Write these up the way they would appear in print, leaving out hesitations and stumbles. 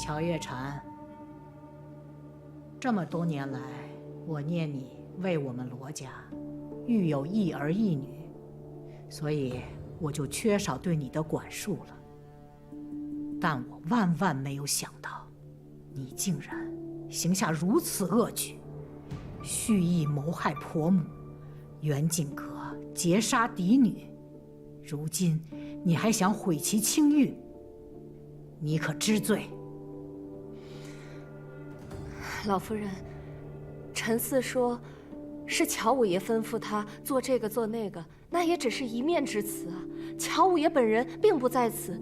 乔月禅，这么多年来，我念你为我们罗家育有一儿一女，所以我就缺少对你的管束了。但我万万没有想到，你竟然行下如此恶举，蓄意谋害婆母，袁景阁劫杀嫡女，如今你还想毁其清誉，你可知罪？老夫人，陈四说，是乔五爷吩咐他做这个做那个，那也只是一面之词啊。乔五爷本人并不在此，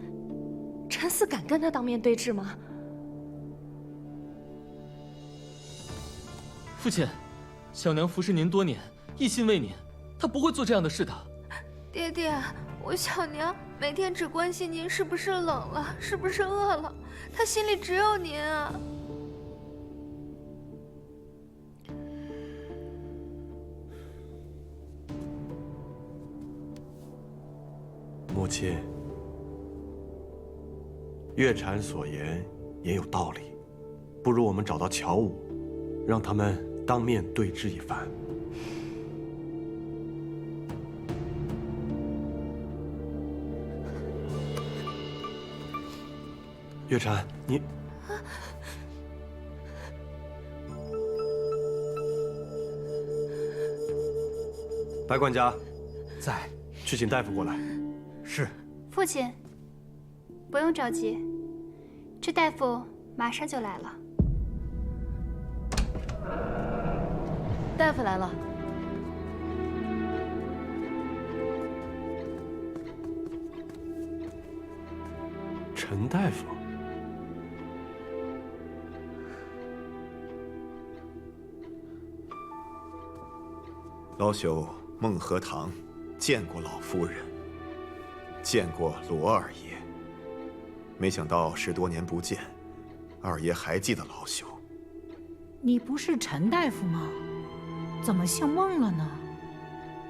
陈四敢跟他当面对质吗？父亲，小娘服侍您多年，一心为您，她不会做这样的事的。爹爹，我小娘每天只关心您是不是冷了，是不是饿了，她心里只有您啊。母亲，月禅所言也有道理，不如我们找到乔武，让他们当面对质一番。月禅，你……白管家，在，去请大夫过来。是。父亲，不用着急，这大夫马上就来了。大夫来了。陈大夫，老朽孟和堂见过老夫人，见过罗二爷，没想到10多年不见，二爷还记得老朽。你不是陈大夫吗？怎么姓孟了呢？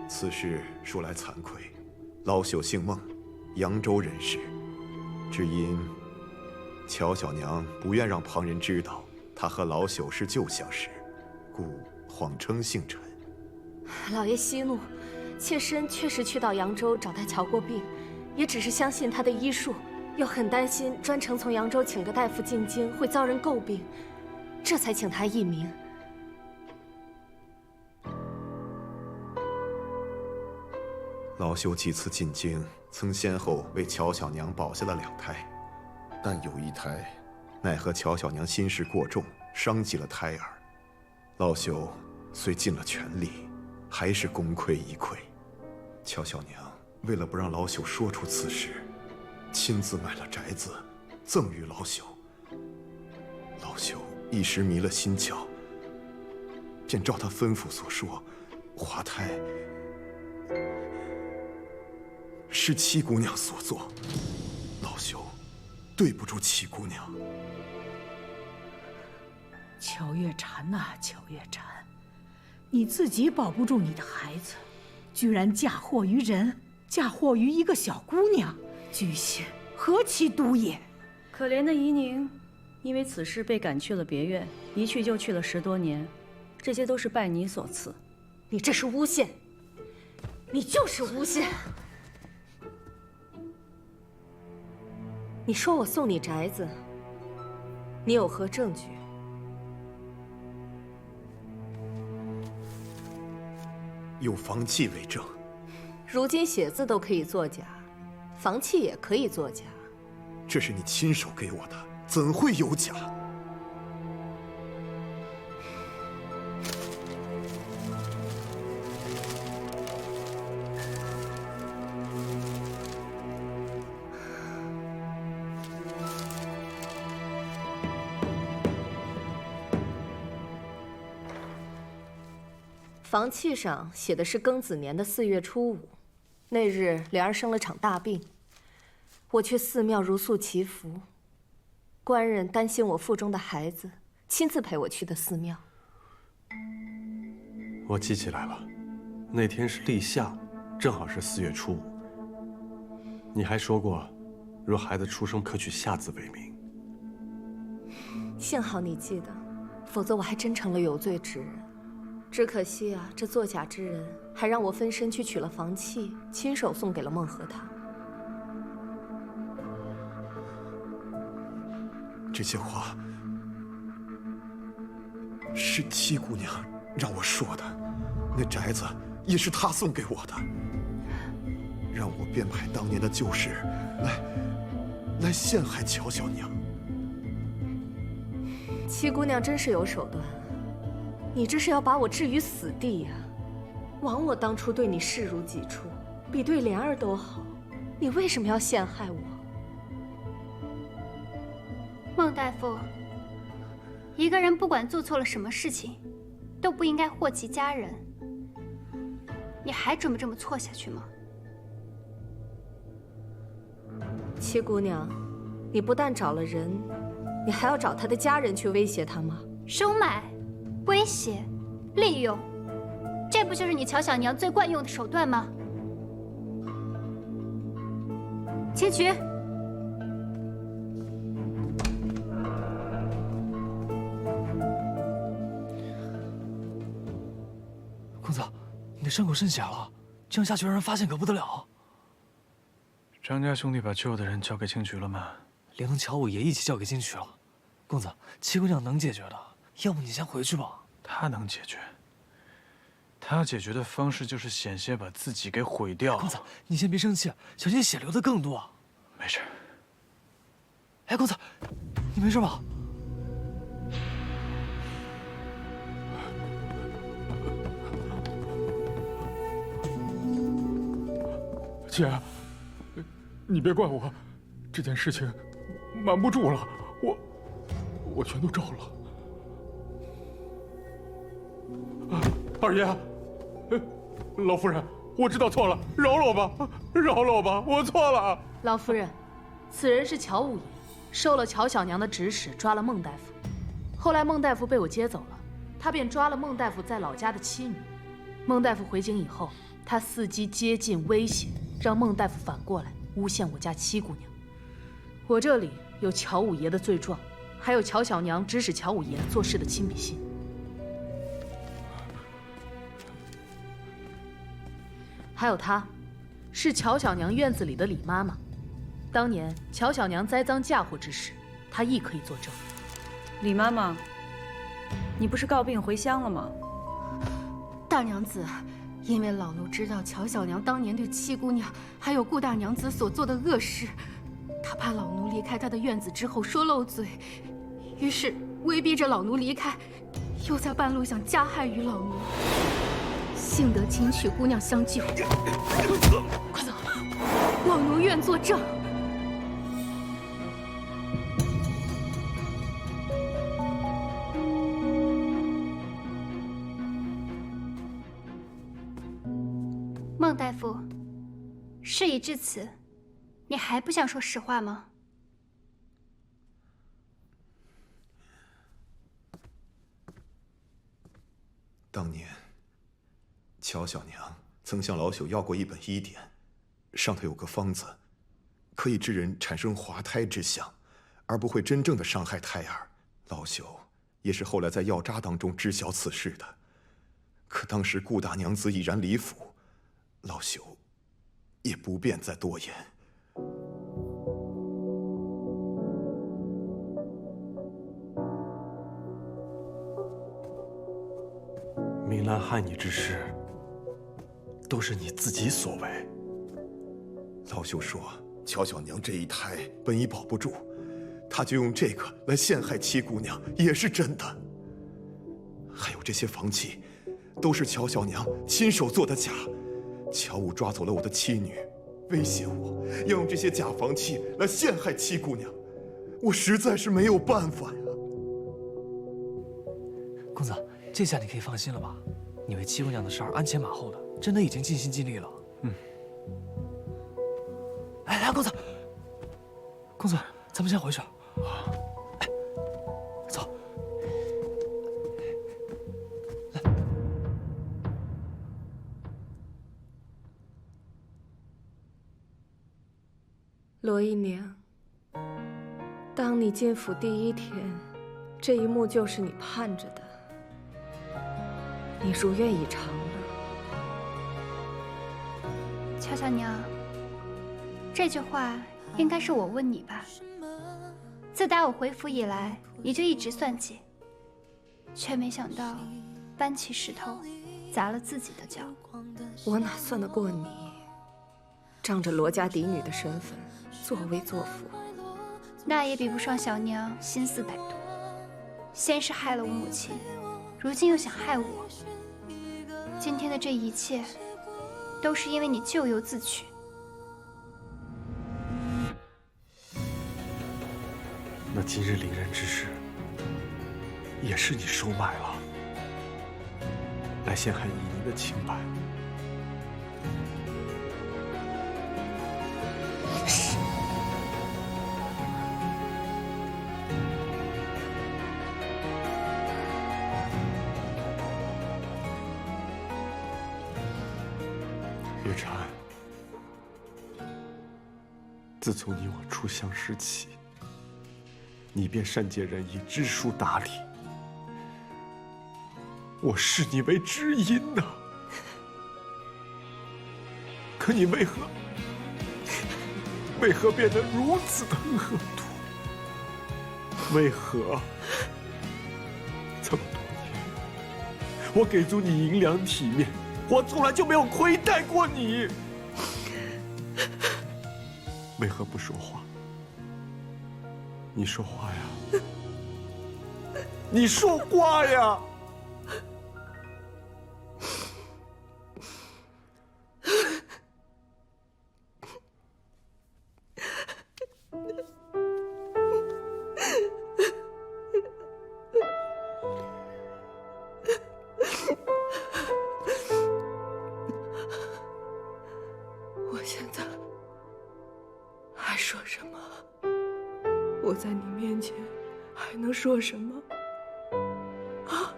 此事说来惭愧，老朽姓孟，扬州人士，只因乔小娘不愿让旁人知道她和老朽是旧相识，故谎称姓陈。老爷息怒，妾身确实去到扬州找他瞧过病，也只是相信他的医术，又很担心专程从扬州请个大夫进京会遭人诟病，这才请他一名。老朽几次进京，曾先后为乔小娘保下了2胎，但有一胎，奈何乔小娘心事过重，伤及了胎儿。老朽虽尽了全力，还是功亏一篑。乔小娘为了不让老朽说出此事，亲自买了宅子，赠予老朽。老朽一时迷了心窍，便照他吩咐所说，滑胎是七姑娘所做，老朽对不住七姑娘。乔月禅呐，乔月禅，你自己保不住你的孩子，居然嫁祸于人，嫁祸于一个小姑娘，居心何其毒也！可怜的怡宁，因为此事被赶去了别院，一去就去了10多年，这些都是拜你所赐。你这是诬陷，你就是诬陷！你说我送你宅子，你有何证据？有房契为证。如今写字都可以作假，房契也可以作假。这是你亲手给我的，怎会有假？房契上写的是庚子年的4月初5，那日莲儿生了场大病，我去寺庙如素祈福，官人担心我腹中的孩子，亲自陪我去的寺庙。我记起来了，那天是立夏，正好是4月初5。你还说过，若孩子出生可取夏字为名。幸好你记得，否则我还真成了有罪之人。只可惜啊，这作假之人还让我分身去取了房契，亲手送给了孟和他。这些话是七姑娘让我说的，那宅子也是她送给我的，让我编排当年的旧事，来陷害乔小娘。七姑娘真是有手段，你这是要把我置于死地呀！枉我当初对你视如己出，比对莲儿都好，你为什么要陷害我？孟大夫，一个人不管做错了什么事情，都不应该祸及家人。你还准备这么错下去吗？七姑娘，你不但找了人，你还要找他的家人去威胁他吗？收买、威胁、利用，这不就是你乔小娘最惯用的手段吗？请取。公子，你的伤口渗血了，这样下去让人发现可不得了。张家兄弟把救的人交给青渠了吗？连同乔五爷一起交给金渠了。公子，七姑娘能解决的，要不你先回去吧。他能解决，他解决的方式就是险些把自己给毁掉。公子，你先别生气，小心血流的更多。没事。哎，公子，你没事吧？姐，你别怪我，这件事情瞒不住了，我全都招了。二爷，老夫人，我知道错了，饶了我吧，饶了我吧，我错了。老夫人，此人是乔五爷，受了乔小娘的指使抓了孟大夫，后来孟大夫被我接走了，他便抓了孟大夫在老家的妻女。孟大夫回京以后，他伺机接近威胁，让孟大夫反过来诬陷我家七姑娘。我这里有乔五爷的罪状，还有乔小娘指使乔五爷做事的亲笔信。还有她，是乔小娘院子里的李妈妈。当年乔小娘栽赃嫁祸之时，她亦可以作证。李妈妈，你不是告病回乡了吗？大娘子，因为老奴知道乔小娘当年对七姑娘还有顾大娘子所做的恶事，她怕老奴离开她的院子之后说漏嘴，于是威逼着老奴离开，又在半路想加害于老奴。幸得金曲姑娘相救，快走，老奴愿作证。孟大夫，事已至此，你还不想说实话吗？当年，乔小娘曾向老朽要过一本医典，上头有个方子，可以致人产生滑胎之象，而不会真正的伤害胎儿。老朽也是后来在药渣当中知晓此事的。可当时顾大娘子已然离府，老朽也不便再多言。明兰害你之事，都是你自己所为。老朽说，乔小娘这一胎本已保不住，他就用这个来陷害七姑娘，也是真的。还有这些房契，都是乔小娘亲手做的假。乔武抓走了我的妻女，威胁我要用这些假房契来陷害七姑娘，我实在是没有办法呀。公子，这下你可以放心了吧？你为七姑娘的事儿鞍前马后的，真的已经尽心尽力了。哎，来，公子，公子，咱们先回去。哎，走。来，罗姨娘，当你进府第一天，这一幕就是你盼着的，你如愿以偿了。乔小娘，这句话应该是我问你吧？自打我回府以来，你就一直算计，却没想到搬起石头砸了自己的脚。我哪算得过你？仗着罗家嫡女的身份，作威作福，那也比不上小娘心思歹毒。先是害了我母亲，如今又想害我。今天的这一切，都是因为你咎由自取。那今日凌人之事，也是你收买了，来陷害依宁的清白。月禅，自从你我初相识起，你便善解人意，知书达理，我视你为知音呐。可你为何变得如此的恶毒？为何这么多年，我给足你银两体面，我从来就没有亏待过你，为何不说话？你说话呀！你说话呀！我现在还说什么？我在你面前还能说什么？啊！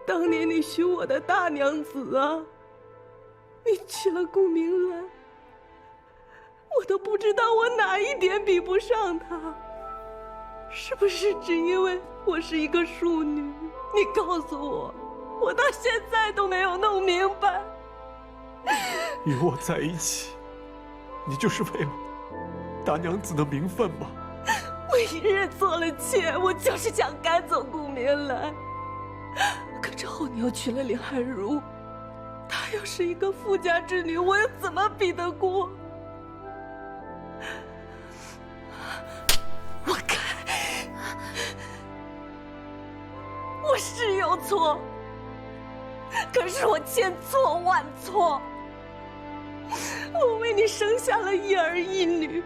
当年你许我的大娘子啊，你娶了顾明兰，我都不知道我哪一点比不上她，是不是只因为我是一个庶女？你告诉我，我到现在都没有弄明白。与我在一起，你就是为了大娘子的名分吗？我一日做了妾，我就是想赶走顾明兰。可之后你又娶了林寒如，她又是一个富家之女，我又怎么比得过？我看我是有错，可是我千错万错。我为你生下了一儿一女，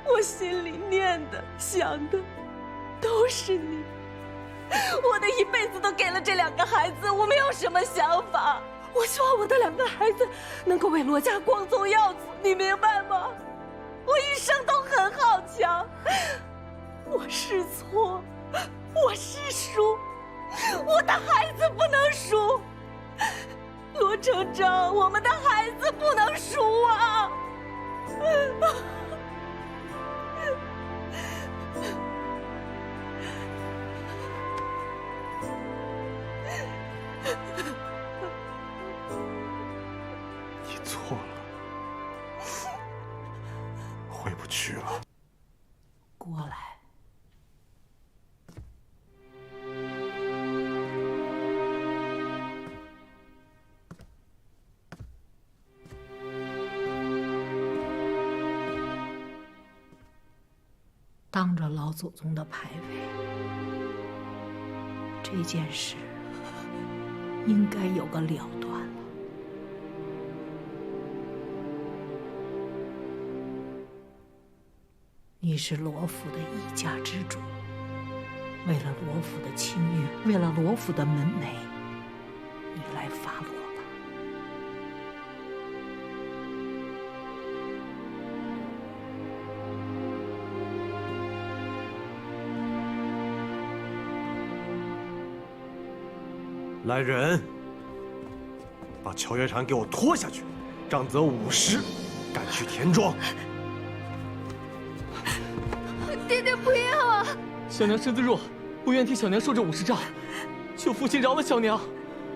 我心里念的想的都是你，我的一辈子都给了这两个孩子，我没有什么想法，我希望我的两个孩子能够为罗家光宗耀祖，你明白吗？我一生都很好强，我是错，我是输，我的孩子不能输。罗成章，我们的孩子不能输啊！你错了，回不去了。过来。当着老祖宗的牌位，这件事应该有个了断了。你是罗府的一家之主，为了罗府的清誉，为了罗府的门楣，你来发落吧。来人，把乔月禅给我拖下去，杖责50，赶去田庄。爹爹不要啊！小娘身子弱，不愿替小娘受这50杖，求父亲饶了小娘。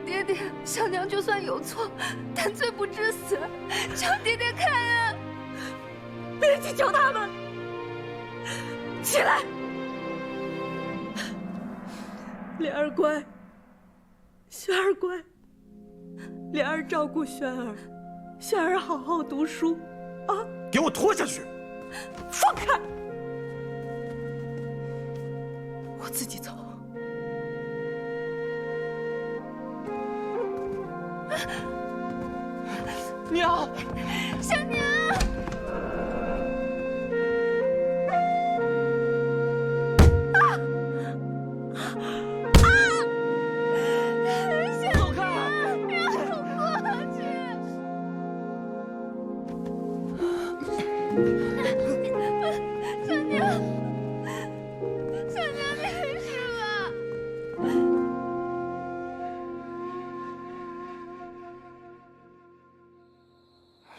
爹爹，小娘就算有错，但罪不至死，求爹爹开恩。别去求他们，起来。莲儿乖，轩儿乖，莲儿照顾轩儿，轩儿好好读书，啊！给我拖下去！放开！我自己走。娘，小娘。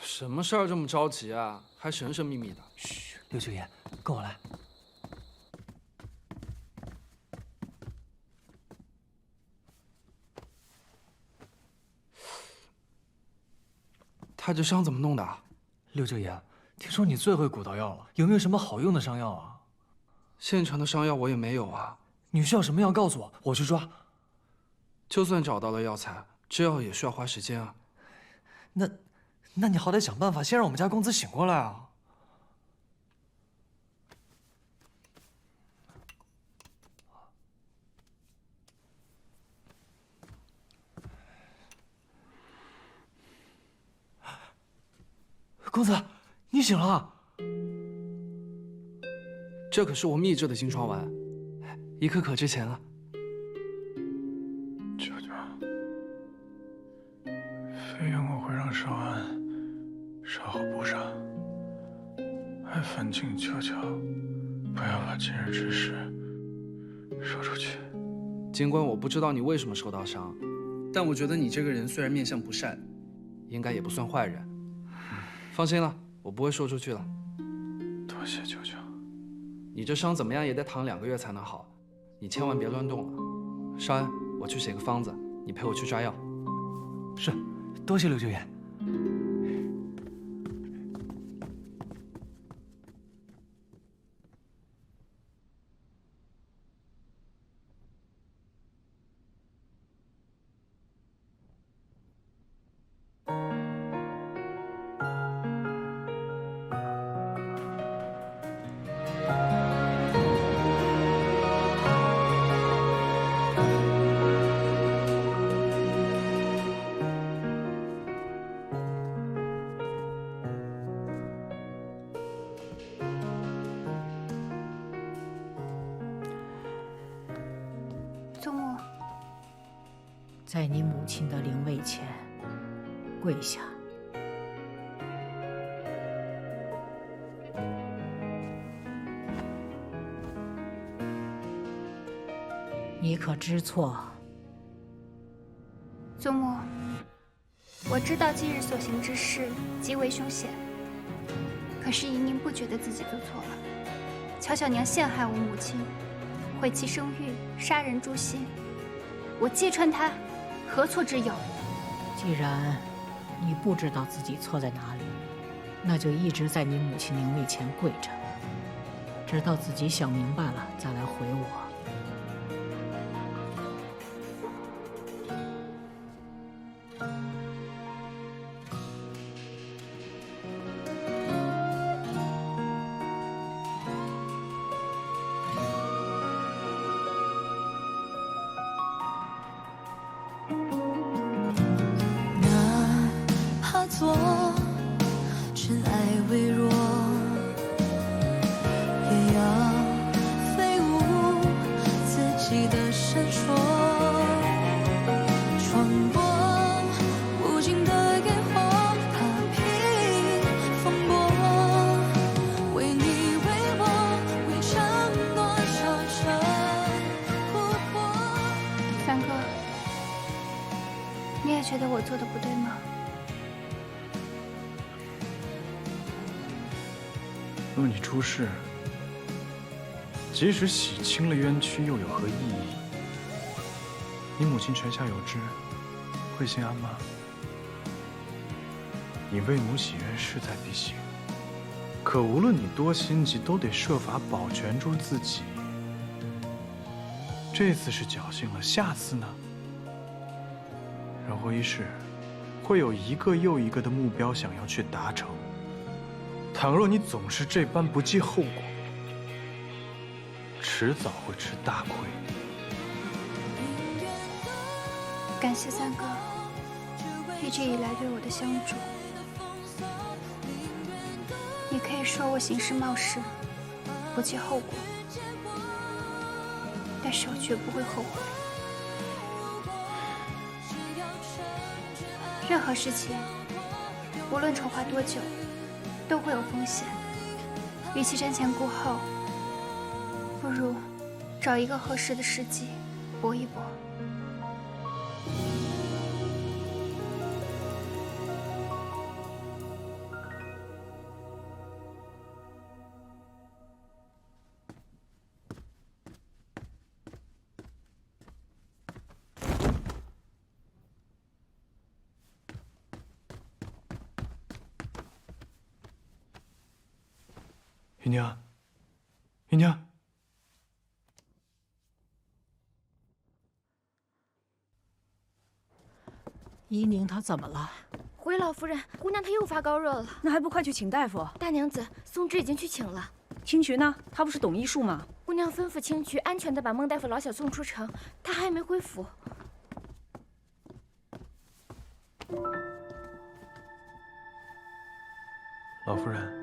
什么事儿这么着急啊？还神神秘秘的。嘘，刘九爷，跟我来。他这伤怎么弄的？刘九爷，听说你最会古道药了，有没有什么好用的伤药啊？现成的伤药我也没有啊。你需要什么药告诉我，我去抓。就算找到了药材，制药也需要花时间啊。那你好歹想办法先让我们家公子醒过来啊！公子，你醒了。这可是我秘制的金疮丸，1颗可值钱了。舅舅，飞燕我会让少安稍后补上，还烦请求求不要把今日之事说出去。尽管我不知道你为什么受到伤，但我觉得你这个人虽然面相不善，应该也不算坏人。放心了，我不会说出去了。多谢舅舅。你这伤怎么样也得躺2个月才能好，你千万别乱动了。少安，我去写个方子，你陪我去抓药。是，多谢刘九爷。祖母，在你母亲的灵位前跪下。你可知错？祖母，我知道今日所行之事极为凶险，可是宜宁不觉得自己做错了。乔小娘陷害我母亲，毁其声誉，杀人诛心，我揭穿她，何错之有？既然你不知道自己错在哪里，那就一直在你母亲灵位前跪着，直到自己想明白了再来回我。做尘埃微弱，也要飞舞自己的闪烁，穿过无尽的烟火，踏平风波，为你为我为承诺守着不破。三哥，你也觉得我做的不对吗？若你出事，即使洗清了冤屈，又有何意义？你母亲泉下有知，会心安吗？你为母洗冤势在必行，可无论你多心急，都得设法保全住自己。这次是侥幸了，下次呢？人活一世，会有一个又一个的目标想要去达成。倘若你总是这般不计后果，迟早会吃大亏。感谢三哥一直以来对我的相助。你可以说我行事冒失，不计后果，但是我绝不会后悔。任何事情，无论筹划多久，都会有风险。与其瞻前顾后，不如找一个合适的时机搏一搏。姨娘，姨娘，怡宁她怎么了？回老夫人，姑娘她又发高热了。那还不快去请大夫？大娘子，松枝已经去请了。青渠呢？他不是懂医术吗？姑娘吩咐青渠安全地把孟大夫老小送出城，他还没回府。老夫人，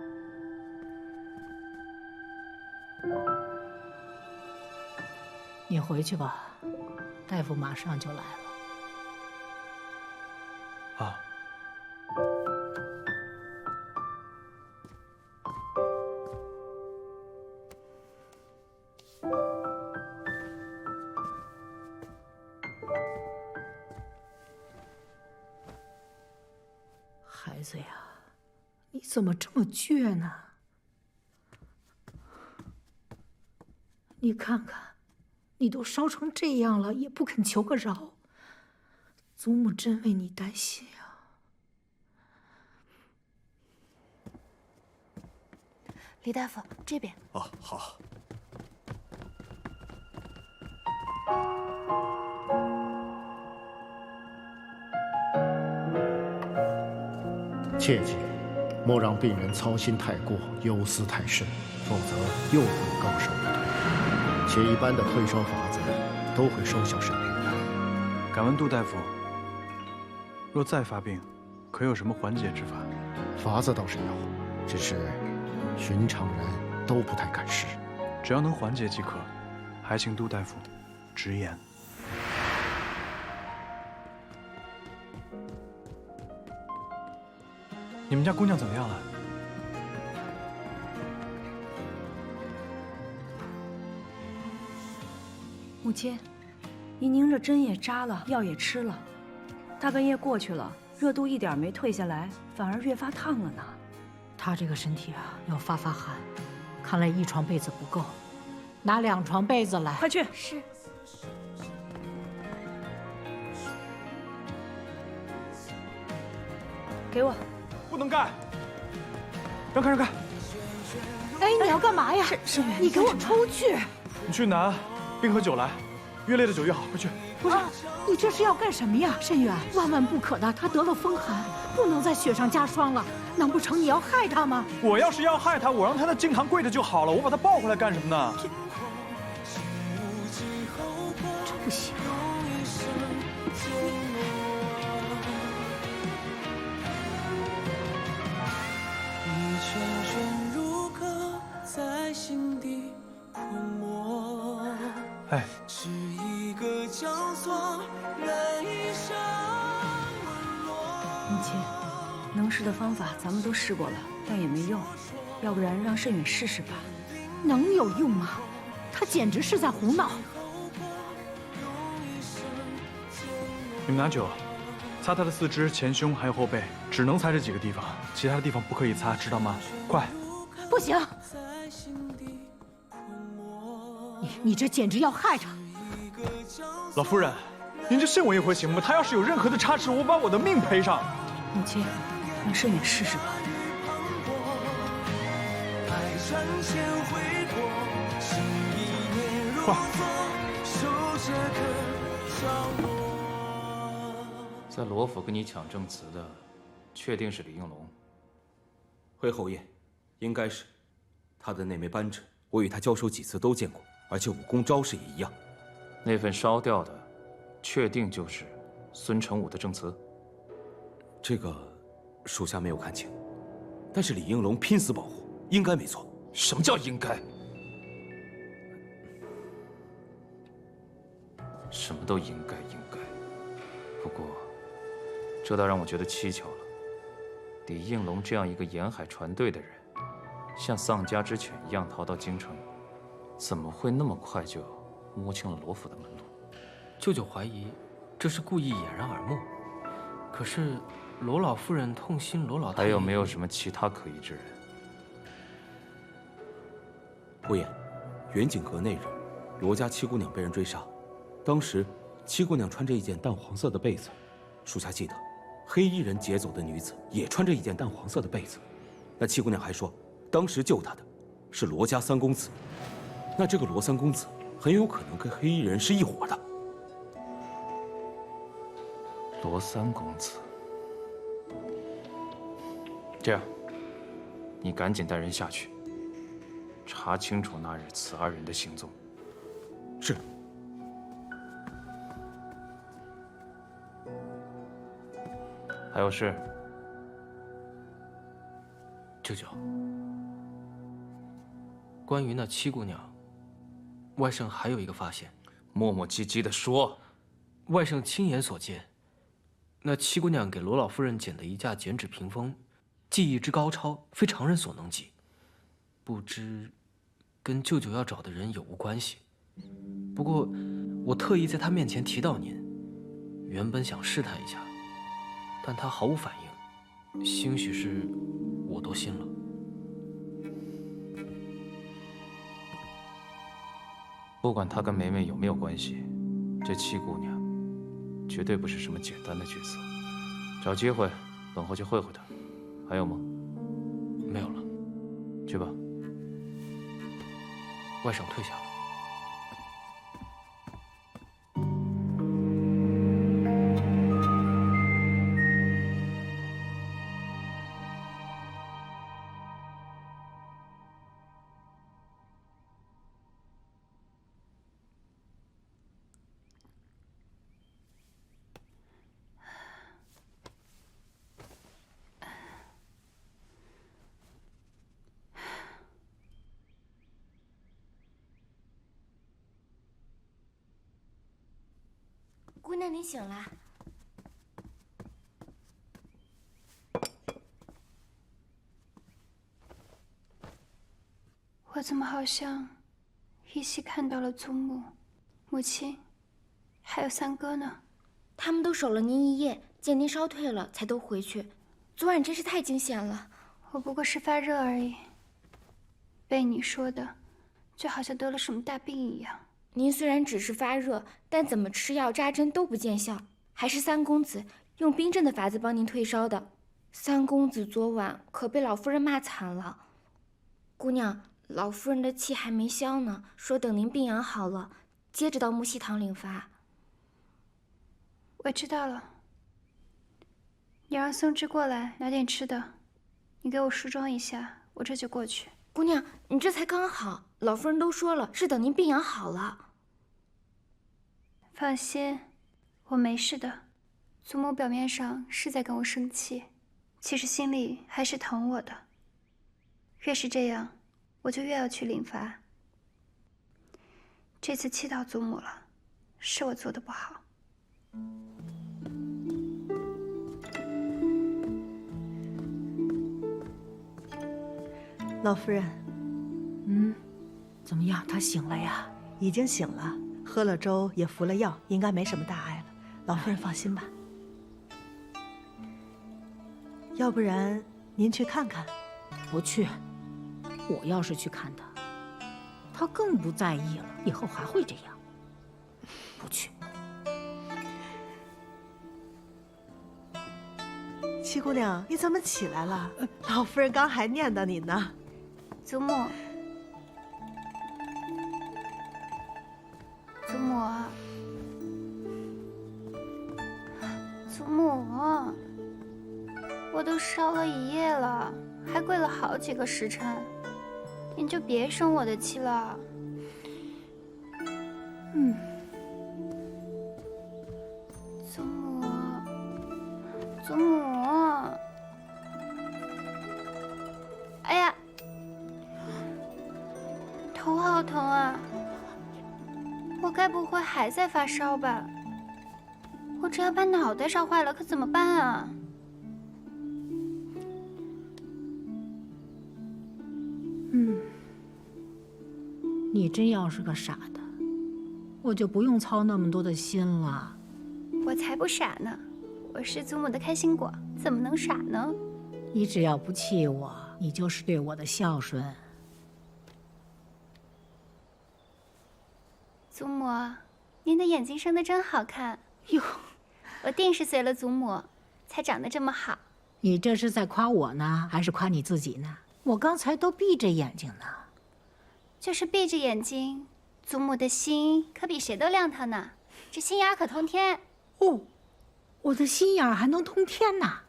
你回去吧，大夫马上就来了。啊。孩子呀，你怎么这么倔呢？你看看，你都烧成这样了，也不肯求个饶。祖母真为你担心啊。李大夫，这边。哦，好。切记，莫让病人操心太过，忧思太甚，否则又会高烧不退。且一般的退烧法子都会收效甚微。敢问杜大夫，若再发病，可有什么缓解之法？法子倒是有，只是寻常人都不太敢试。只要能缓解即可，还请杜大夫直言。你们家姑娘怎么样了？母亲，怡宁这针也扎了，药也吃了，大半夜过去了，热度一点没退下来，反而越发烫了呢。她这个身体啊，要发汗，看来一床被子不够，拿2床被子来。快去！是。给我。不能干！让开，让开！哎，你要干嘛呀？沈源，你给我出去！你去拿冰和酒来，越烈的酒越好，快去！不是，你这是要干什么呀，沈远？万万不可的，他得了风寒，不能在雪上加霜了。难不成你要害他吗？我要是要害他，我让他在惊堂跪着就好了，我把他抱回来干什么呢？这不行。哎，母亲，能试的方法咱们都试过了，但也没用，要不然让慎远试试吧。能有用吗？他简直是在胡闹。你们拿酒，擦他的四肢、前胸还有后背，只能擦这几个地方，其他的地方不可以擦，知道吗？快！不行。你这简直要害他！老夫人，您就信我一回行吗？他要是有任何的差池，我把我的命赔上。母亲，你顺眼试试吧。快！在罗府跟你抢证词的，确定是李应龙。回侯爷，应该是。他的那枚扳指，我与他交手几次都见过，而且武功招式也一样。那份烧掉的，确定就是孙承武的证词。这个，属下没有看清，但是李应龙拼死保护，应该没错。什么叫应该？什么都应该。不过，这倒让我觉得蹊跷了。李应龙这样一个沿海船队的人，像丧家之犬一样逃到京城，怎么会那么快就摸清了罗府的门路？舅舅怀疑这是故意掩人耳目，可是罗老夫人痛心罗老太爷。还有没有什么其他可疑之人？侯爷，远景阁那日，罗家七姑娘被人追杀，当时七姑娘穿着一件淡黄色的被子，属下记得，黑衣人劫走的女子也穿着一件淡黄色的被子。那七姑娘还说，当时救她的是罗家三公子，那这个罗三公子很有可能跟黑衣人是一伙的。罗三公子，这样，你赶紧带人下去，查清楚那日此二人的行踪。是。还有事？舅舅，关于那七姑娘，外甥还有一个发现。磨磨唧唧地说。外甥亲眼所见，那七姑娘给罗老夫人剪的一架剪纸屏风，技艺之高超，非常人所能及。不知跟舅舅要找的人有无关系？不过我特意在他面前提到您，原本想试探一下，但他毫无反应，兴许是我多心了。不管他跟梅梅有没有关系，这七姑娘绝对不是什么简单的角色。找机会等候去会会她。还有吗？没有了。去吧。外甥退下了。姑娘，你醒了。我怎么好像依稀看到了祖母、母亲，还有三哥呢？他们都守了您一夜，见您烧退了才都回去。昨晚真是太惊险了。我不过是发热而已，被你说的，就好像得了什么大病一样。您虽然只是发热，但怎么吃药扎针都不见效，还是三公子用冰镇的法子帮您退烧的。三公子昨晚可被老夫人骂惨了。姑娘，老夫人的气还没消呢，说等您病养好了，接着到木樨堂领罚。我知道了，你让松枝过来拿点吃的，你给我梳妆一下，我这就过去。姑娘，你这才刚好，老夫人都说了，是等您病养好了。放心，我没事的。祖母表面上是在跟我生气，其实心里还是疼我的。越是这样，我就越要去领罚。这次气到祖母了，是我做的不好。老夫人，怎么样？他醒了呀？已经醒了，喝了粥也服了药，应该没什么大碍了。老夫人放心吧。要不然您去看看？不去。我要是去看他，他更不在意了，以后还会这样。不去。七姑娘，你怎么起来了？老夫人刚还念叨你呢。祖母，祖母，祖母，我都烧了1夜了，还跪了好几个时辰，您就别生我的气了。祖母，祖母，哎呀，头好疼啊！我该不会还在发烧吧？我这要把脑袋烧坏了，可怎么办啊？你真要是个傻的，我就不用操那么多的心了。我才不傻呢，我是祖母的开心果，怎么能傻呢？你只要不气我，你就是对我的孝顺。祖母，您的眼睛生得真好看哟！我定是随了祖母，才长得这么好。你这是在夸我呢，还是夸你自己呢？我刚才都闭着眼睛呢。就是闭着眼睛，祖母的心可比谁都亮堂呢。这心眼可通天哦，我的心眼还能通天呐！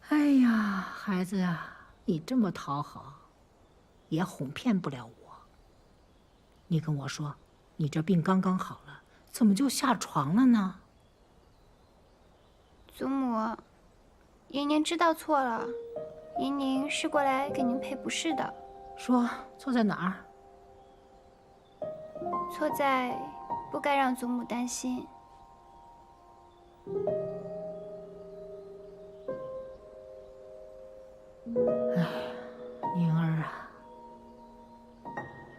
哎呀，孩子呀，你这么讨好，也哄骗不了我。你跟我说，你这病刚刚好了，怎么就下床了呢？祖母，姨您知道错了，姨您是过来给您赔不是的。说错在哪儿？错在不该让祖母担心。哎，宁儿啊，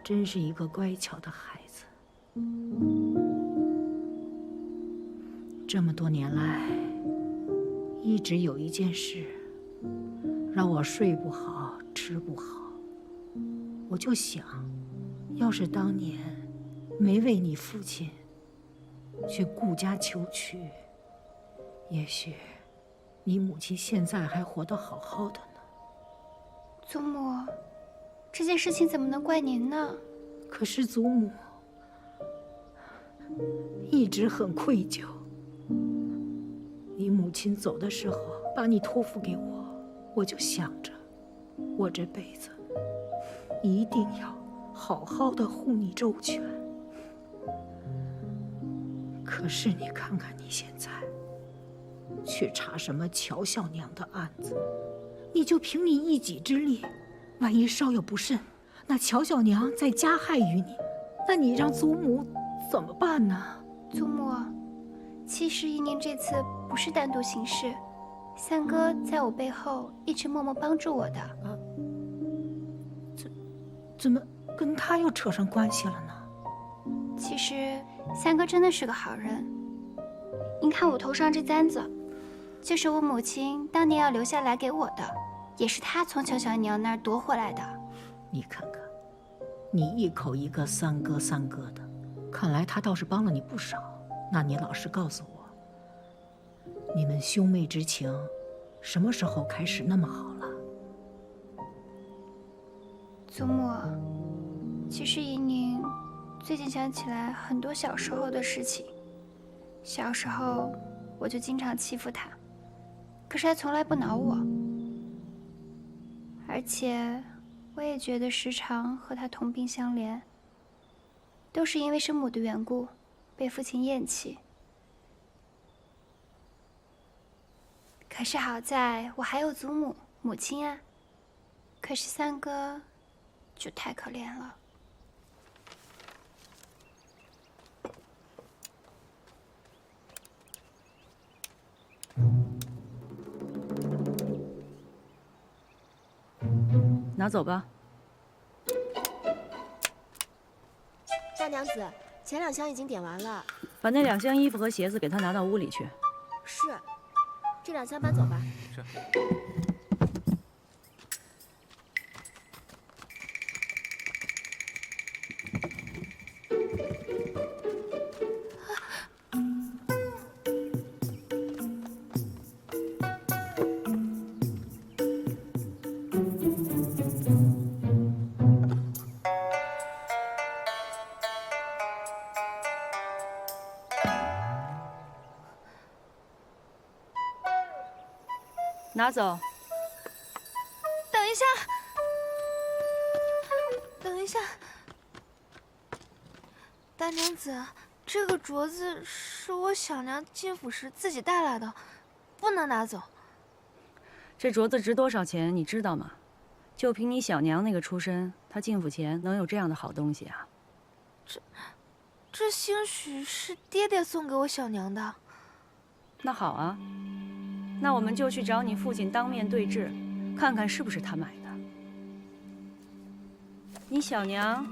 真是一个乖巧的孩子。这么多年来，一直有一件事让我睡不好，吃不好。我就想，要是当年没为你父亲去顾家求娶，也许你母亲现在还活得好好的呢。祖母，这件事情怎么能怪您呢？可是祖母一直很愧疚。你母亲走的时候把你托付给我，我就想着，我这辈子一定要好好的护你周全。可是你看看你现在，去查什么乔小娘的案子，你就凭你一己之力，万一稍有不慎，那乔小娘再加害于你，那你让祖母怎么办呢？祖母，其实姨您这次不是单独行事，三哥在我背后一直默默帮助我的。怎么跟他又扯上关系了呢？其实三哥真的是个好人。您看我头上这簪子，就是我母亲当年要留下来给我的，也是她从乔小娘那儿夺回来的。你看看，你一口一个三哥三哥的，看来他倒是帮了你不少。那你老实告诉我，你们兄妹之情什么时候开始那么好了？祖母，其实姨您最近想起来很多小时候的事情。小时候我就经常欺负她，可是她从来不恼我。而且我也觉得时常和她同病相怜，都是因为生母的缘故，被父亲厌弃。可是好在我还有祖母、母亲啊。可是三哥就太可怜了。拿走吧。大娘子，前2箱已经点完了，把那2箱衣服和鞋子给他拿到屋里去。是，这2箱搬走吧。是。拿走。等一下，等一下，大娘子，这个镯子是我小娘进府时自己带来的，不能拿走。这镯子值多少钱，你知道吗？就凭你小娘那个出身，她进府前能有这样的好东西啊？这兴许是爹爹送给我小娘的。那好啊，那我们就去找你父亲当面对质，看看是不是他买的。你小娘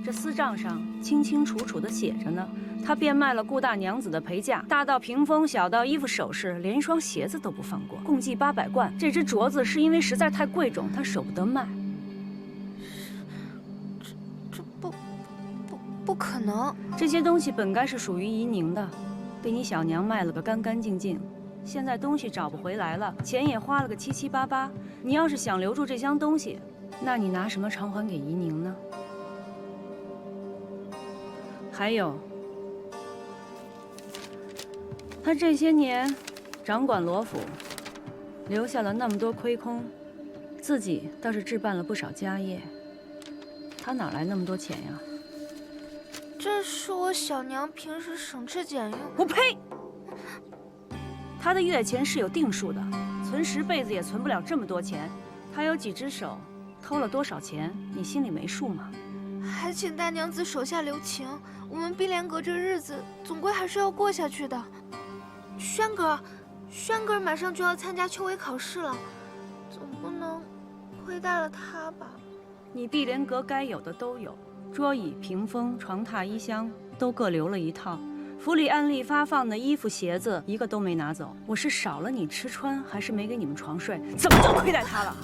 这私账上清清楚楚的写着呢，她变卖了顾大娘子的陪嫁，大到屏风，小到衣服首饰，连一双鞋子都不放过，共计800贯。这只镯子是因为实在太贵重，她舍不得卖。这不可能！这些东西本该是属于怡宁的，被你小娘卖了个干干净净。现在东西找不回来了，钱也花了个七七八八。你要是想留住这箱东西，那你拿什么偿还给怡宁呢？还有，他这些年掌管罗府，留下了那么多亏空，自己倒是置办了不少家业。他哪来那么多钱呀？这是我小娘平时省吃俭用。我呸！他的月钱是有定数的，存10辈子也存不了这么多钱。他有几只手，偷了多少钱，你心里没数吗？还请大娘子手下留情，我们碧莲阁这日子总归还是要过下去的。轩哥马上就要参加秋闱考试了，总不能亏待了他吧？你碧莲阁该有的都有，桌椅、屏风、床榻、衣箱都各留了一套。府里按例发放的衣服、鞋子一个都没拿走。我是少了你吃穿，还是没给你们床睡？怎么就亏待他了？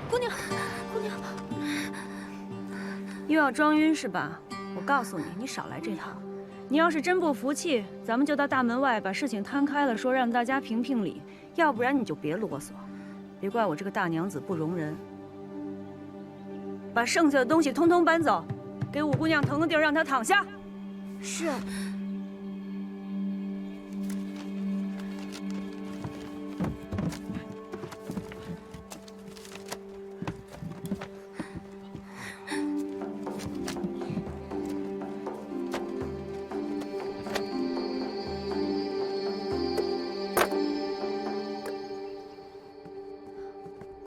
姑娘，又要装晕是吧？我告诉你，你少来这套。你要是真不服气，咱们就到大门外把事情摊开了说，让大家评评理。要不然你就别啰嗦，别怪我这个大娘子不容人。把剩下的东西通通搬走，给五姑娘腾个地儿，让她躺下。是。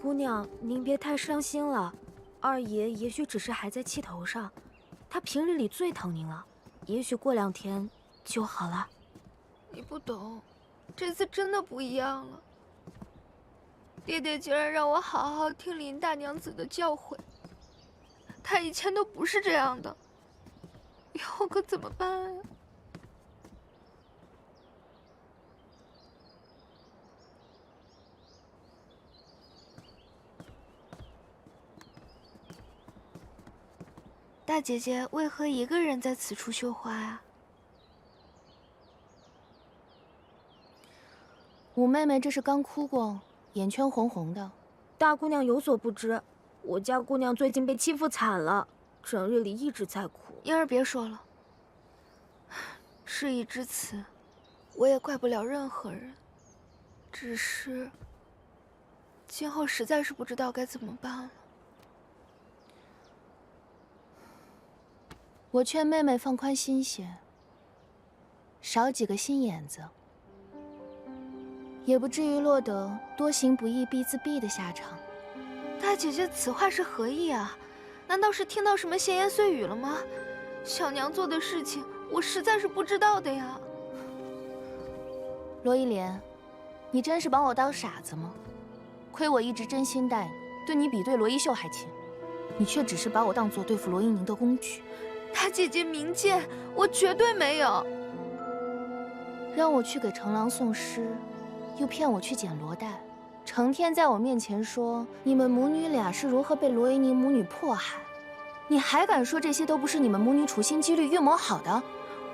姑娘，您别太伤心了，二爷也许只是还在气头上，他平日里最疼您了。也许过2天就好了。你不懂，这次真的不一样了。爹爹竟然让我好好听林大娘子的教诲，他以前都不是这样的，以后可怎么办呀？大姐姐为何一个人在此处绣花呀？五妹妹这是刚哭过，眼圈红红的。大姑娘有所不知，我家姑娘最近被欺负惨了，整日里一直在哭。英儿别说了，事已至此，我也怪不了任何人，只是今后实在是不知道该怎么办了。我劝妹妹放宽心些，少几个心眼子，也不至于落得多行不义必自毙的下场。大姐姐此话是何意啊？难道是听到什么闲言碎语了吗？小娘做的事情，我实在是不知道的呀。罗一莲，你真是把我当傻子吗？亏我一直真心待你，对你比对罗一秀还亲，你却只是把我当做对付罗一宁的工具。大姐姐明鉴，我绝对没有。让我去给程郎送诗，又骗我去捡罗带，成天在我面前说你们母女俩是如何被罗一宁母女迫害，你还敢说这些都不是你们母女处心积虑预谋好的？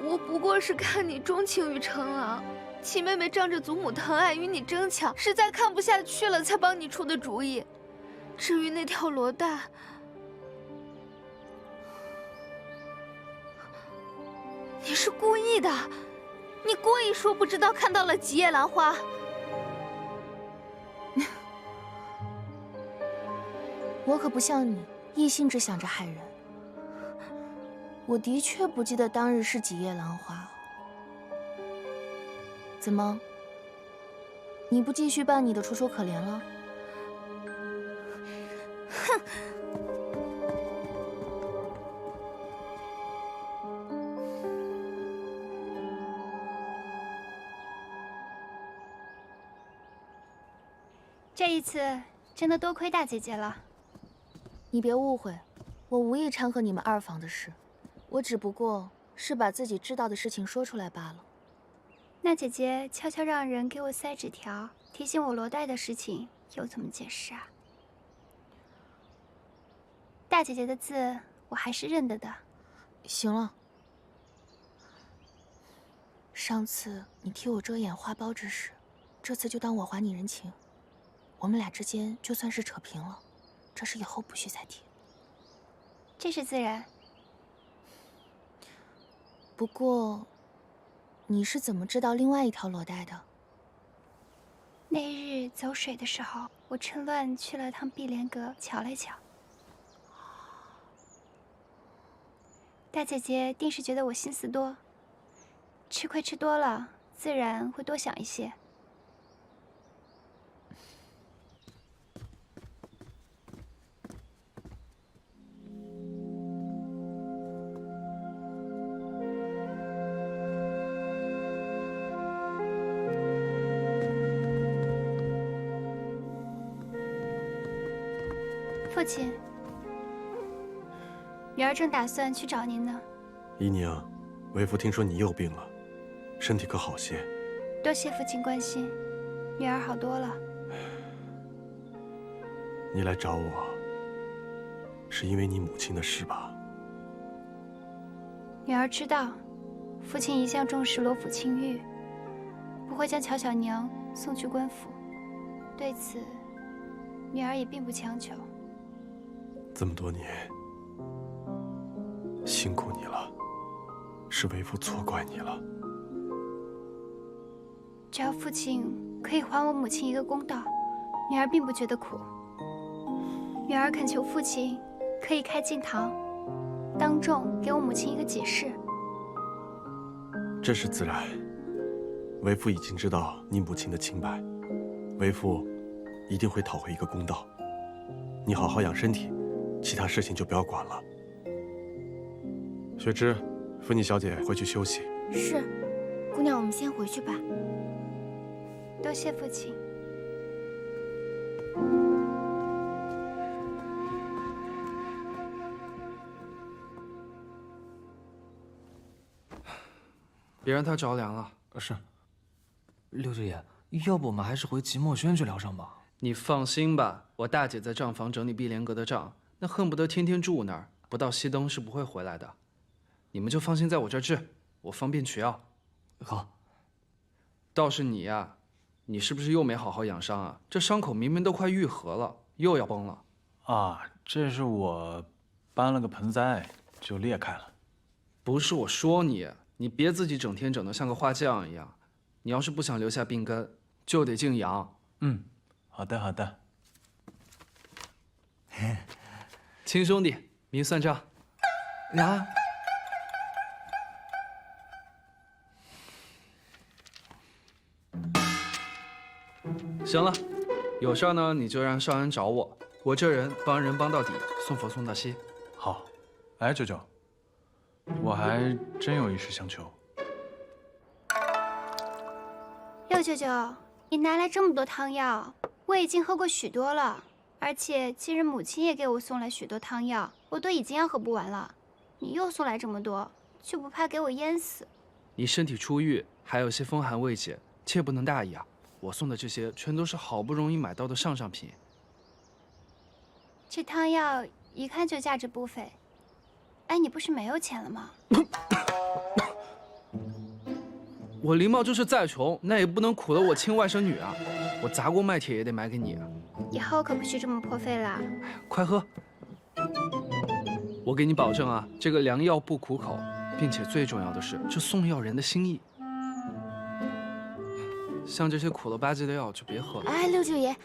我不过是看你钟情于程郎，七妹妹仗着祖母疼爱与你争抢，实在看不下去了才帮你出的主意。至于那条罗带，你是故意的，你故意说不知道看到了吉野兰花。我可不像你，一心只想着害人。我的确不记得当日是几叶兰花。怎么？你不继续扮你的楚楚可怜了？哼！这一次真的多亏大姐姐了。你别误会，我无意掺和你们二房的事，我只不过是把自己知道的事情说出来罢了。那姐姐悄悄让人给我塞纸条，提醒我罗代的事情，又怎么解释啊？大姐姐的字我还是认得的。行了，上次你替我遮掩花苞之事，这次就当我还你人情。我们俩之间就算是扯平了，这事以后不许再提。这是自然。不过，你是怎么知道另外一条罗带的？那日走水的时候，我趁乱去了趟碧莲阁瞧了瞧。大姐姐定是觉得我心思多，吃亏吃多了，自然会多想一些。父亲，女儿正打算去找您呢。姨娘，为父听说你又病了，身体可好些？多谢父亲关心，女儿好多了。你来找我，是因为你母亲的事吧？女儿知道，父亲一向重视罗府清誉，不会将乔小娘送去官府。对此，女儿也并不强求。这么多年，辛苦你了，是为父错怪你了。只要父亲可以还我母亲一个公道，女儿并不觉得苦。女儿恳求父亲可以开禁堂，当众给我母亲一个解释。这是自然，为父已经知道你母亲的清白，为父一定会讨回一个公道。你好好养身体，其他事情就不要管了。雪芝，扶你小姐回去休息。是，姑娘，我们先回去吧。多谢父亲。别让他着凉了。是。六舅爷，要不我们还是回即墨轩去疗伤吧？你放心吧，我大姐在账房整理碧莲阁的账，那恨不得天天住那儿，不到熄灯是不会回来的。你们就放心在我这儿治，我方便取药。好。倒是你呀，你是不是又没好好养伤啊？这伤口明明都快愈合了，又要崩了。啊，这是我搬了个盆栽就裂开了。不是我说你，你别自己整天整得像个花匠一样。你要是不想留下病根，就得静养。嗯，好的好的。亲兄弟，明算账。呀。行了，有事儿呢你就让少安找我，我这人帮人帮到底，送佛送到西。好，哎，舅舅，我还真有一事相求。六舅舅，你拿来这么多汤药，我已经喝过许多了，而且今日母亲也给我送来许多汤药，我都已经要喝不完了。你又送来这么多，就不怕给我淹死？你身体初愈，还有些风寒未解，切不能大意啊。我送的这些全都是好不容易买到的上品。这汤药一看就价值不菲。哎，你不是没有钱了吗？我林茂就是再穷，那也不能苦了我亲外甥女啊！我砸锅卖铁也得买给你啊！以后可不许这么破费啦！快喝！我给你保证啊，这个良药不苦口，并且最重要的是，这送药人的心意。像这些苦了吧唧的药就别喝了。哎，六舅爷，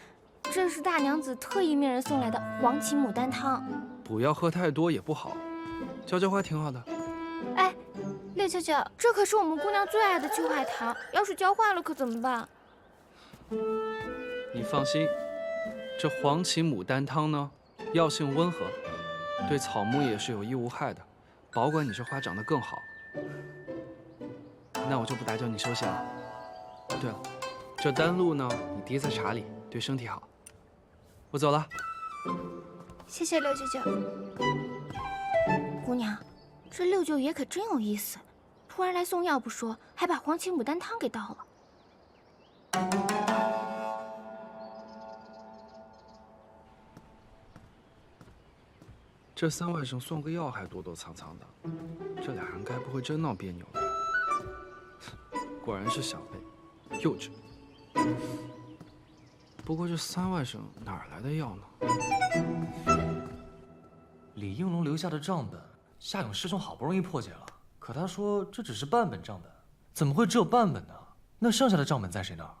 这是大娘子特意命人送来的黄芪牡丹汤。不要喝太多也不好，浇花挺好的。哎，六舅舅，这可是我们姑娘最爱的秋海棠，要是浇坏了可怎么办？你放心，这黄芪牡丹汤呢，药性温和，对草木也是有益无害的，保管你这花长得更好。那我就不打搅你休息了。对了，这丹露呢，你滴在茶里，对身体好。我走了。谢谢六舅舅。姑娘，这六舅爷可真有意思，突然来送药不说，还把黄芪牡丹汤给倒了。这三外甥送个药还躲躲藏藏的，这俩人该不会真闹别扭吧？果然是小辈，幼稚。不过这三外甥哪儿来的药呢？李应龙留下的账本，夏勇师兄好不容易破解了，可他说这只是半本账本，怎么会只有半本呢？那剩下的账本在谁那儿？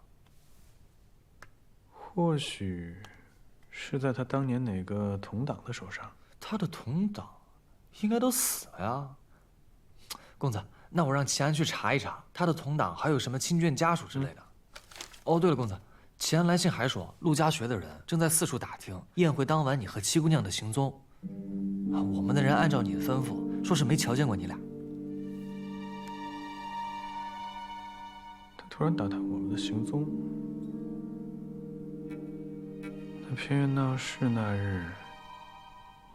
或许是在他当年哪个同党的手上。他的同党应该都死了呀。公子，那我让齐安去查一查他的同党还有什么亲眷家属之类的。哦，对了，公子，齐安来信还说陆家学的人正在四处打听宴会当晚你和七姑娘的行踪。我们的人按照你的吩咐，说是没瞧见过你俩。他突然打探我们的行踪，那偏闹事那日，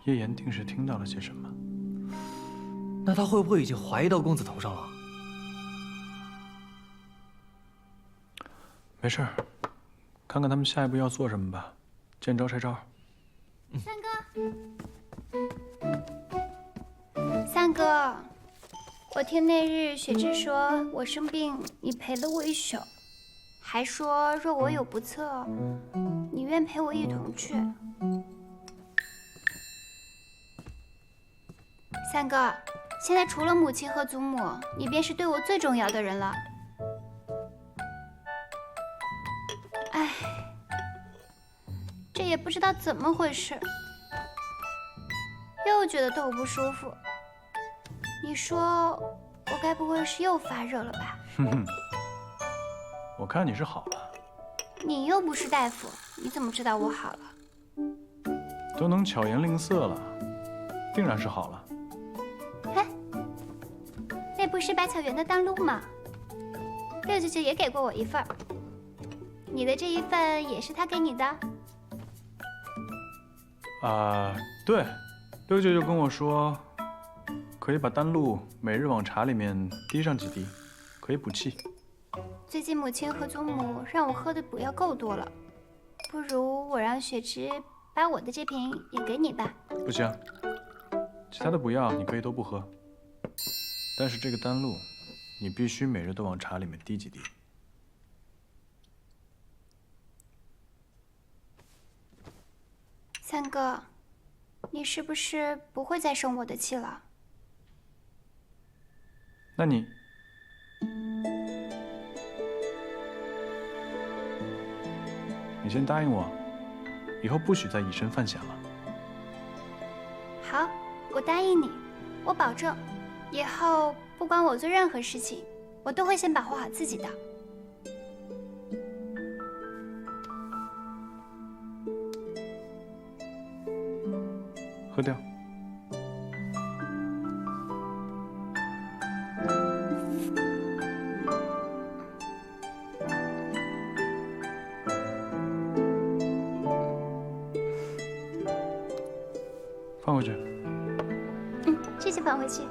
叶岩定是听到了些什么？那他会不会已经怀疑到公子头上了？没事儿，看看他们下一步要做什么吧，见招拆招。三哥，三哥，我听那日雪芝说我生病，你陪了我一宿，还说若我有不测，你愿陪我一同去。三哥，现在除了母亲和祖母，你便是对我最重要的人了。哎，这也不知道怎么回事，又觉得头不舒服。你说我该不会是又发热了吧？哼哼，我看你是好了。你又不是大夫，你怎么知道我好了？都能巧言令色了，定然是好了。那不是百草园的丹露吗？六舅舅也给过我一份，你的这一份也是他给你的？对，六舅舅跟我说，可以把丹露每日往茶里面滴上几滴，可以补气。最近母亲和祖母让我喝的补药够多了，不如我让雪芝把我的这瓶也给你吧。不行，其他的补药你可以都不喝。但是这个丹露，你必须每日都往茶里面滴几滴。三哥，你是不是不会再生我的气了？那你先答应我，以后不许再以身犯险了。好，我答应你，我保证。以后不管我做任何事情，我都会先保护好自己的。喝掉。放回去。这些放回去。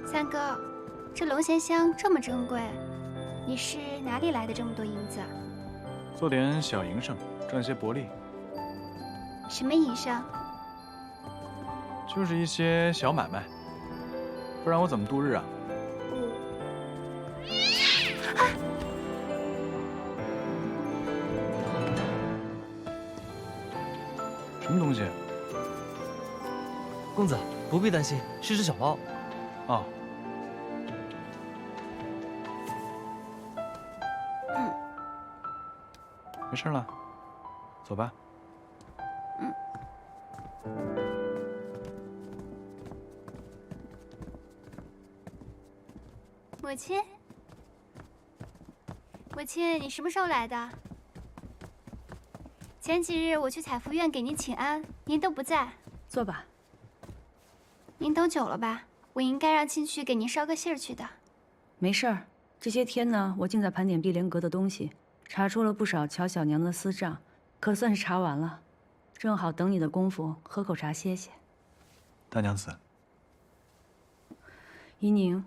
三哥，这龙涎香这么珍贵，你是哪里来的这么多银子？做点小营生，赚些薄利。什么营生？就是一些小买卖，不然我怎么度日啊？什么东西？公子不必担心，是只小猫。哦。没事了，走吧。母亲，母亲，你什么时候来的？前几日我去采福院给您请安，您都不在。坐吧。您等久了吧？我应该让亲去给您捎个信儿去的。没事儿，这些天呢，我竟在盘点碧莲阁的东西，查出了不少乔小娘的私账，可算是查完了。正好等你的功夫，喝口茶歇歇。大娘子，怡宁，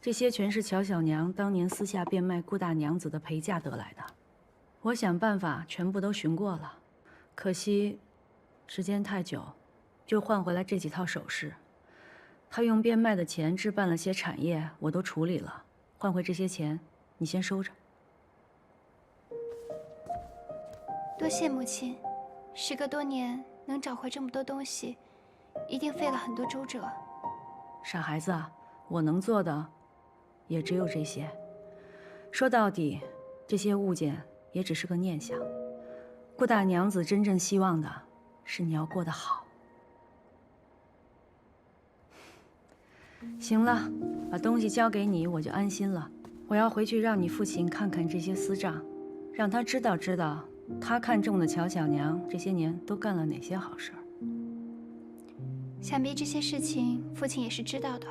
这些全是乔小娘当年私下变卖顾大娘子的陪嫁得来的。我想办法全部都寻过了，可惜时间太久，就换回来这几套首饰。他用变卖的钱置办了些产业，我都处理了，换回这些钱，你先收着。多谢母亲，时隔多年能找回这么多东西，一定费了很多周折。傻孩子啊，我能做的也只有这些。说到底，这些物件也只是个念想。顾大娘子真正希望的是你要过得好。行了，把东西交给你，我就安心了。我要回去让你父亲看看这些私账，让他知道知道他看中的乔小娘这些年都干了哪些好事儿。想必这些事情父亲也是知道的，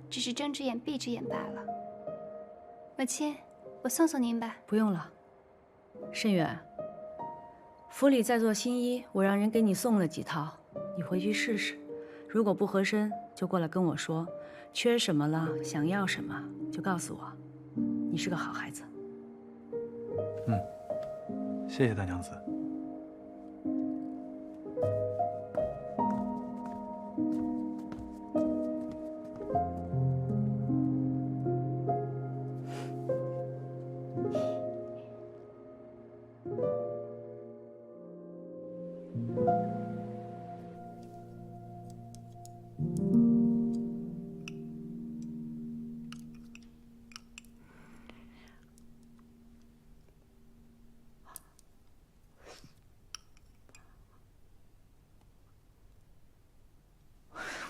只是睁只眼闭只眼罢了。母亲，我送送您吧。不用了。慎远，府里在做新衣，我让人给你送了几套，你回去试试。如果不合身，就过来跟我说，缺什么了，想要什么，就告诉我。你是个好孩子。谢谢大娘子。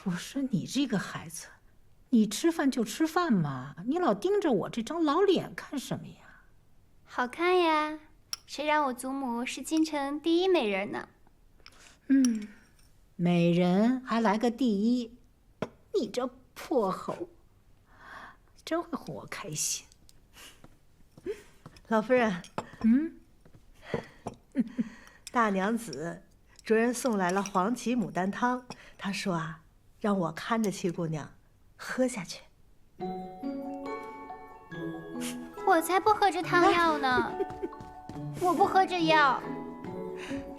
我说你这个孩子，你吃饭就吃饭嘛，你老盯着我这张老脸干什么呀？好看呀，谁让我祖母是京城第一美人呢？美人还来个第一，你这破猴，真会哄我开心。老夫人，大娘子，主人送来了黄芪牡丹汤，他说啊，让我看着七姑娘喝下去。我才不喝这汤药呢，我不喝这药。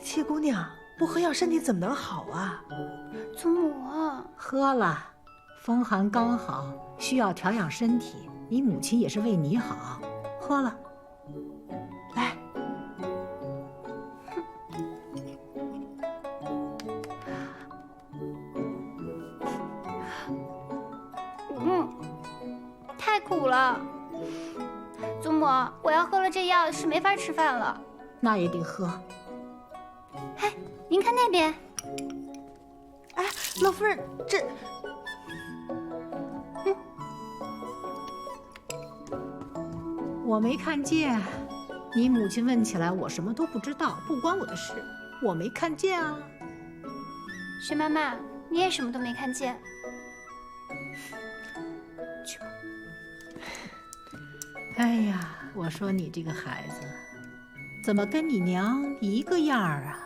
七姑娘不喝药，身体怎么能好啊？祖母啊，喝了，风寒刚好，需要调养身体。你母亲也是为你好，喝了。来，太苦了。祖母，我要喝了这药是没法吃饭了。那也得喝。哎，您看那边。哎，老夫人，这……我没看见。你母亲问起来，我什么都不知道，不关我的事，我没看见啊。薛妈妈，你也什么都没看见。哎呀，我说你这个孩子，怎么跟你娘一个样儿啊？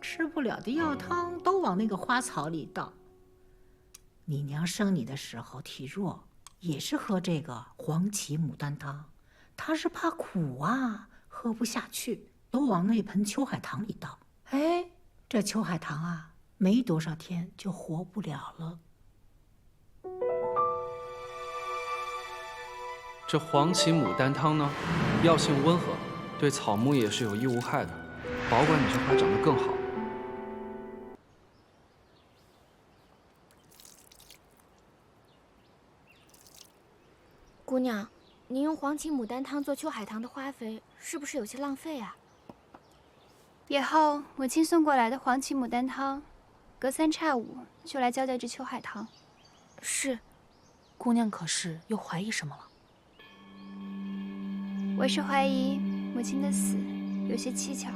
吃不了的药汤都往那个花草里倒。你娘生你的时候体弱，也是喝这个黄芪牡丹汤，她是怕苦啊，喝不下去，都往那盆秋海棠里倒。哎，这秋海棠啊，没多少天就活不了了。这黄芪牡丹汤呢，药性温和，对草木也是有益无害的，保管你这花长得更好。姑娘，您用黄芪牡丹汤做秋海棠的花肥，是不是有些浪费啊？以后母亲送过来的黄芪牡丹汤，隔3差5就来浇在这秋海棠。是。姑娘可是又怀疑什么了？我是怀疑母亲的死有些蹊跷，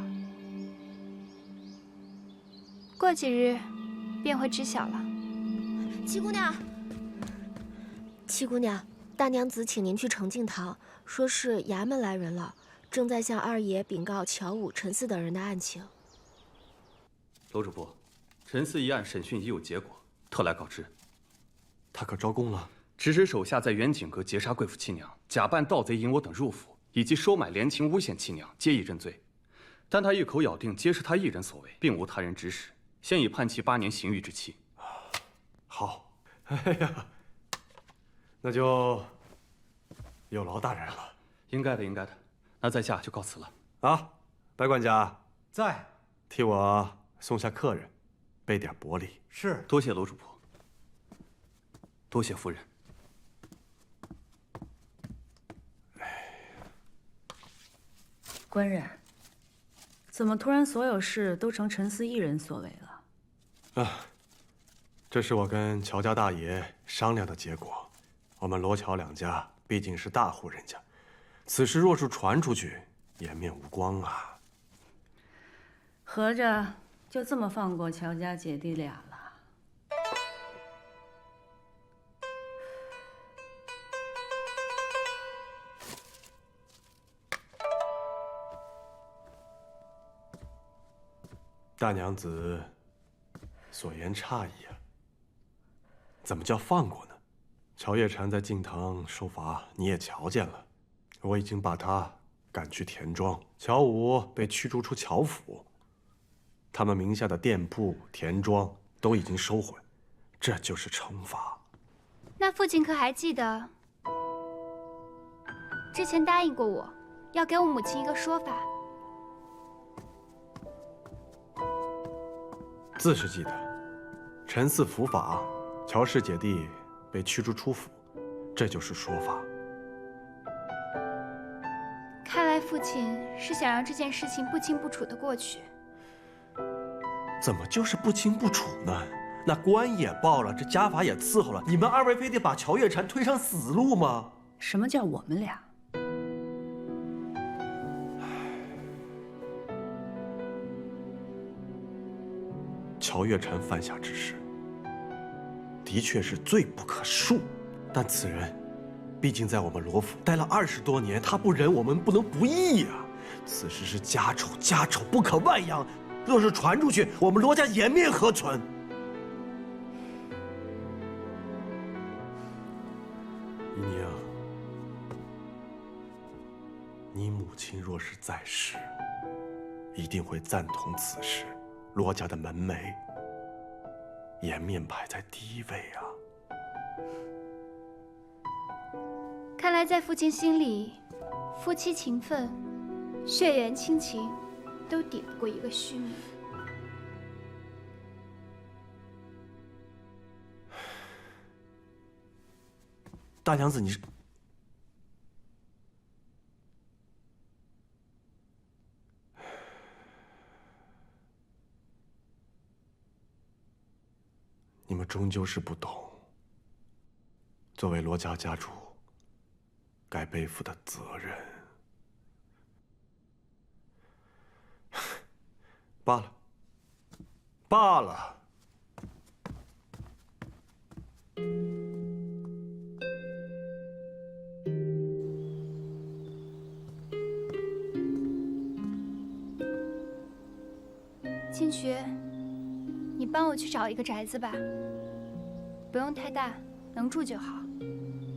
过几日便会知晓了。七姑娘，七姑娘，大娘子请您去澄净堂，说是衙门来人了，正在向二爷禀告乔武、陈四等人的案情。楼主簿，陈四一案审讯已有结果，特来告知。他可招供了？指使手下在远景阁劫杀贵妇妻娘，假扮盗贼引我等入府，以及收买连情诬陷妻娘，皆已认罪。但他一口咬定皆是他一人所为，并无他人指使，现已判其8年刑狱之期。好，哎呀，那就有劳大人了。应该的，应该的。那在下就告辞了。啊，白管家在，替我送下客人，备点薄礼。是，多谢楼主仆，多谢夫人。官人，怎么突然所有事都成陈四一人所为了？啊，这是我跟乔家大爷商量的结果。我们罗乔两家毕竟是大户人家，此事若是传出去，颜面无光啊。合着就这么放过乔家姐弟俩了？大娘子所言差矣啊！怎么叫放过呢？乔叶禅在静堂受罚，你也瞧见了，我已经把他赶去田庄，乔武被驱逐出乔府，他们名下的店铺、田庄都已经收回，这就是惩罚。那父亲可还记得之前答应过我，要给我母亲一个说法？自是记得，陈四伏法，乔氏姐弟被驱逐出府，这就是说法。看来父亲是想让这件事情不清不楚的过去。怎么就是不清不楚呢？那官也报了，这家法也伺候了，你们二位非得把乔叶禅推上死路吗？什么叫我们俩？乔叶禅犯下之事，的确是罪不可恕，但此人毕竟在我们罗府待了20多年，他不仁，我们不能不义呀。此事是家丑，家丑不可外扬，若是传出去，我们罗家颜面何存？姨娘，你母亲若是在世，一定会赞同此事。罗家的门楣，颜面排在第一位啊！看来在父亲心里，夫妻情分、血缘亲情，都抵不过一个虚名。大娘子，你是……你们终究是不懂，作为罗家家主，该背负的责任。罢了，罢了。清渠，你帮我去找一个宅子吧，不用太大，能住就好。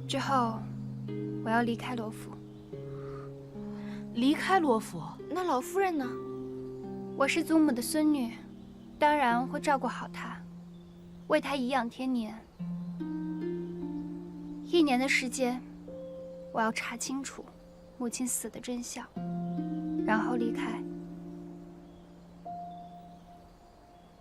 之后，我要离开罗府。离开罗府？那老夫人呢？我是祖母的孙女，当然会照顾好她，为她颐养天年。1年的时间，我要查清楚母亲死的真相，然后离开。